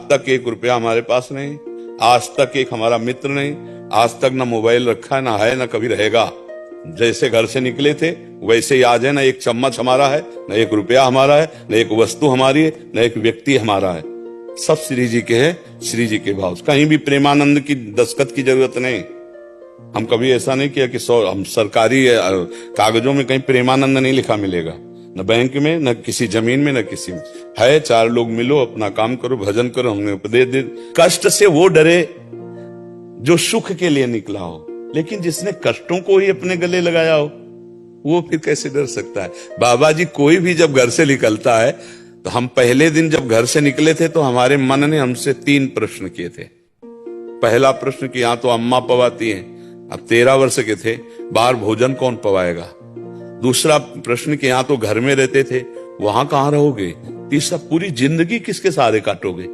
तक 1 रुपया हमारे पास नहीं, आज तक एक हमारा मित्र नहीं, आज तक ना मोबाइल रखा है, ना है, ना कभी रहेगा। जैसे घर से निकले थे वैसे ही आज है। ना एक चम्मच हमारा है, ना 1 रुपया हमारा है, ना एक वस्तु हमारी है, ना एक व्यक्ति हमारा है। सब श्री जी के हैं, श्री जी के भाव। कहीं भी प्रेमानंद की दस्तखत की जरूरत नहीं। हम कभी ऐसा नहीं किया कि हम सरकारी कागजों में कहीं प्रेमानंद नहीं लिखा मिलेगा, न बैंक में, न किसी जमीन में, न किसी में। है 4 लोग मिलो, अपना काम करो, भजन करो, हमने उपदेश दे। कष्ट से वो डरे जो सुख के लिए निकला हो, लेकिन जिसने कष्टों को ही अपने गले लगाया हो वो फिर कैसे डर सकता है। बाबा जी कोई भी जब घर से निकलता है, तो हम पहले दिन जब घर से निकले थे तो हमारे मन ने हमसे 3 प्रश्न किए थे। पहला प्रश्न कि यहां तो अम्मा पवाती हैं, अब 13 वर्ष के थे, बाहर भोजन कौन पवाएगा। दूसरा प्रश्न कि यहां तो घर में रहते थे, वहां कहां रहोगे। तीसरा, पूरी जिंदगी किसके सहारे काटोगे।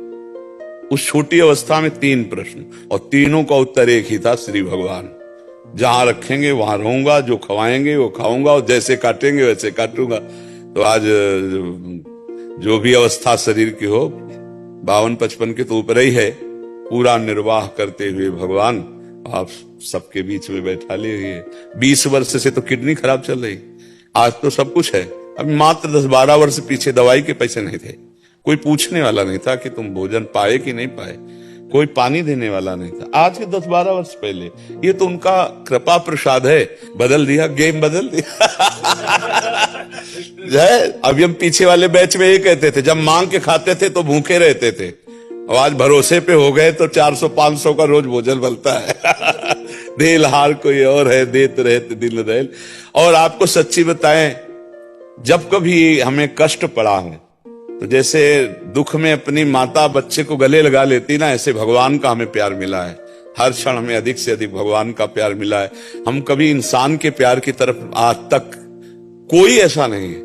उस छोटी अवस्था में 3 प्रश्न, और तीनों का उत्तर एक ही था, श्री भगवान। जहां रखेंगे वहां रहूंगा, जो खवाएंगे वो खाऊंगा, और जैसे काटेंगे वैसे काटूंगा। तो आज जो भी अवस्था शरीर की हो, 52-55 के तो ऊपर ही है, पूरा निर्वाह करते हुए भगवान आप सबके बीच में बैठा ले हुए। 20 वर्ष से तो किडनी खराब चल रही, आज तो सब कुछ है। अब मात्र 10-12 वर्ष पीछे दवाई के पैसे नहीं थे, कोई पूछने वाला नहीं था कि तुम भोजन पाए कि नहीं पाए, कोई पानी देने वाला नहीं था। आज के 10-12 वर्ष पहले, ये तो उनका कृपा प्रसाद है। बदल दिया, गेम बदल दिया। अभी हम पीछे वाले बैच में ये कहते थे, जब मांग के खाते थे तो भूखे रहते थे, और आज भरोसे पे हो गए तो 400-500 का रोज भोजन बनता है। देल हार कोई और है, देत रहते दिल रेल। और आपको सच्ची बताएं, जब कभी हमें कष्ट पड़ा है, तो जैसे दुख में अपनी माता बच्चे को गले लगा लेती ना, ऐसे भगवान का हमें प्यार मिला है। हर क्षण हमें अधिक से अधिक भगवान का प्यार मिला है। हम कभी इंसान के प्यार की तरफ आज तक कोई ऐसा नहीं है।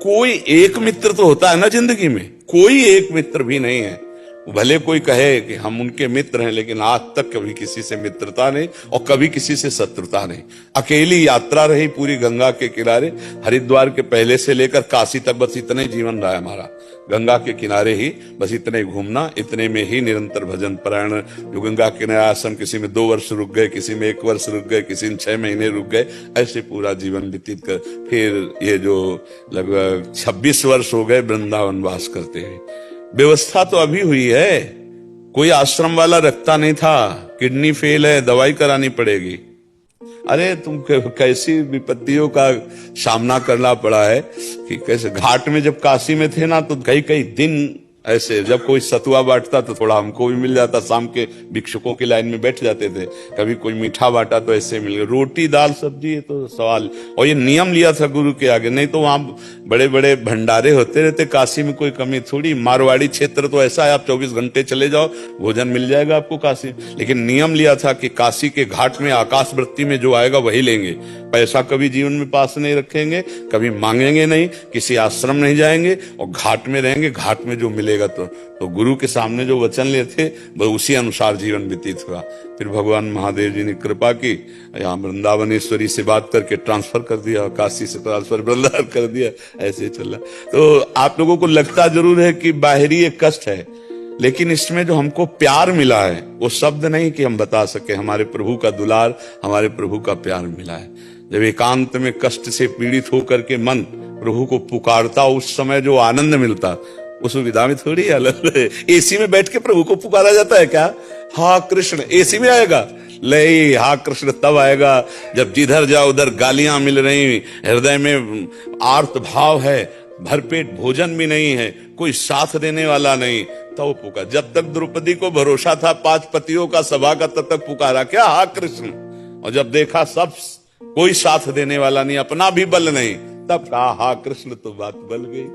कोई एक मित्र तो होता है ना जिंदगी में, कोई एक मित्र भी नहीं है। भले कोई कहे कि हम उनके मित्र हैं, लेकिन आज तक कभी किसी से मित्रता नहीं और कभी किसी से शत्रुता नहीं। अकेली यात्रा रही पूरी गंगा के किनारे, हरिद्वार के पहले से लेकर काशी तक, बस इतने जीवन रहा है हमारा। गंगा के किनारे ही बस इतने घूमना, इतने में ही निरंतर भजन परायण। जो गंगा के किनारे आश्रम, किसी में 2 वर्ष रुक गए, किसी में 1 वर्ष रुक गए, किसी में 6 महीने रुक गए, ऐसे पूरा जीवन व्यतीत कर फिर ये जो लगभग 26 वर्ष हो गए वृंदावन वास करते हुए। व्यवस्था तो अभी हुई है, कोई आश्रम वाला रखता नहीं था। किडनी फेल है, दवाई करानी पड़ेगी। अरे तुम कैसी विपत्तियों का सामना करना पड़ा है कि कैसे। घाट में जब काशी में थे ना, तो कई कई दिन ऐसे, जब कोई सतुआ बांटता तो थोड़ा हमको भी मिल जाता, शाम के भिक्षुकों की लाइन में बैठ जाते थे। कभी कोई मीठा बांटा तो ऐसे मिल गया, रोटी दाल सब्जी, ये तो सवाल। और ये नियम लिया था गुरु के आगे, नहीं तो वहां बड़े बड़े भंडारे होते रहते। काशी में कोई कमी थोड़ी, मारवाड़ी क्षेत्र तो ऐसा है, आप 24 घंटे चले जाओ भोजन मिल जाएगा आपको काशी। लेकिन नियम लिया था कि काशी के घाट में आकाश वृत्ति में जो आएगा वही लेंगे। पैसा कभी जीवन में पास नहीं रखेंगे, कभी मांगेंगे नहीं, किसी आश्रम नहीं जाएंगे, और घाट में रहेंगे। घाट में जो मिलेगा तो गुरु के सामने जो वचन लिए थे वो उसी अनुसार जीवन व्यतीत हुआ। फिर भगवान महादेव जी ने कृपा की, यहाँ वृंदावनेश्वरी से बात करके ट्रांसफर कर दिया, काशी से ट्रांसफर वृंदावन कर दिया, ऐसे चला। तो आप लोगों को लगता जरूर है कि बाहरी एक कष्ट है, लेकिन इसमें जो हमको प्यार मिला है वो शब्द नहीं कि हम बता सके। हमारे प्रभु का दुलार, हमारे प्रभु का प्यार मिला है। जब एकांत में कष्ट से पीड़ित होकर के मन प्रभु को पुकारता, उस समय जो आनंद मिलता, उस विधा में थोड़ी अलग। एसी में बैठ के प्रभु को पुकारा जाता है क्या? हा कृष्ण एसी में आएगा? ले, हा कृष्ण तब आएगा जब जिधर जाओ उधर गालियां मिल रही, हृदय में आर्त भाव है, भरपेट भोजन भी नहीं है, कोई साथ देने वाला नहीं, तो पुकार। जब तक द्रौपदी को भरोसा था 5 पतियों का सभा का, तब तक पुकारा क्या, हा कृष्ण। और जब देखा सब कोई साथ देने वाला नहीं, अपना भी बल नहीं, तब कहा हा कृष्ण, तो बात बल गई।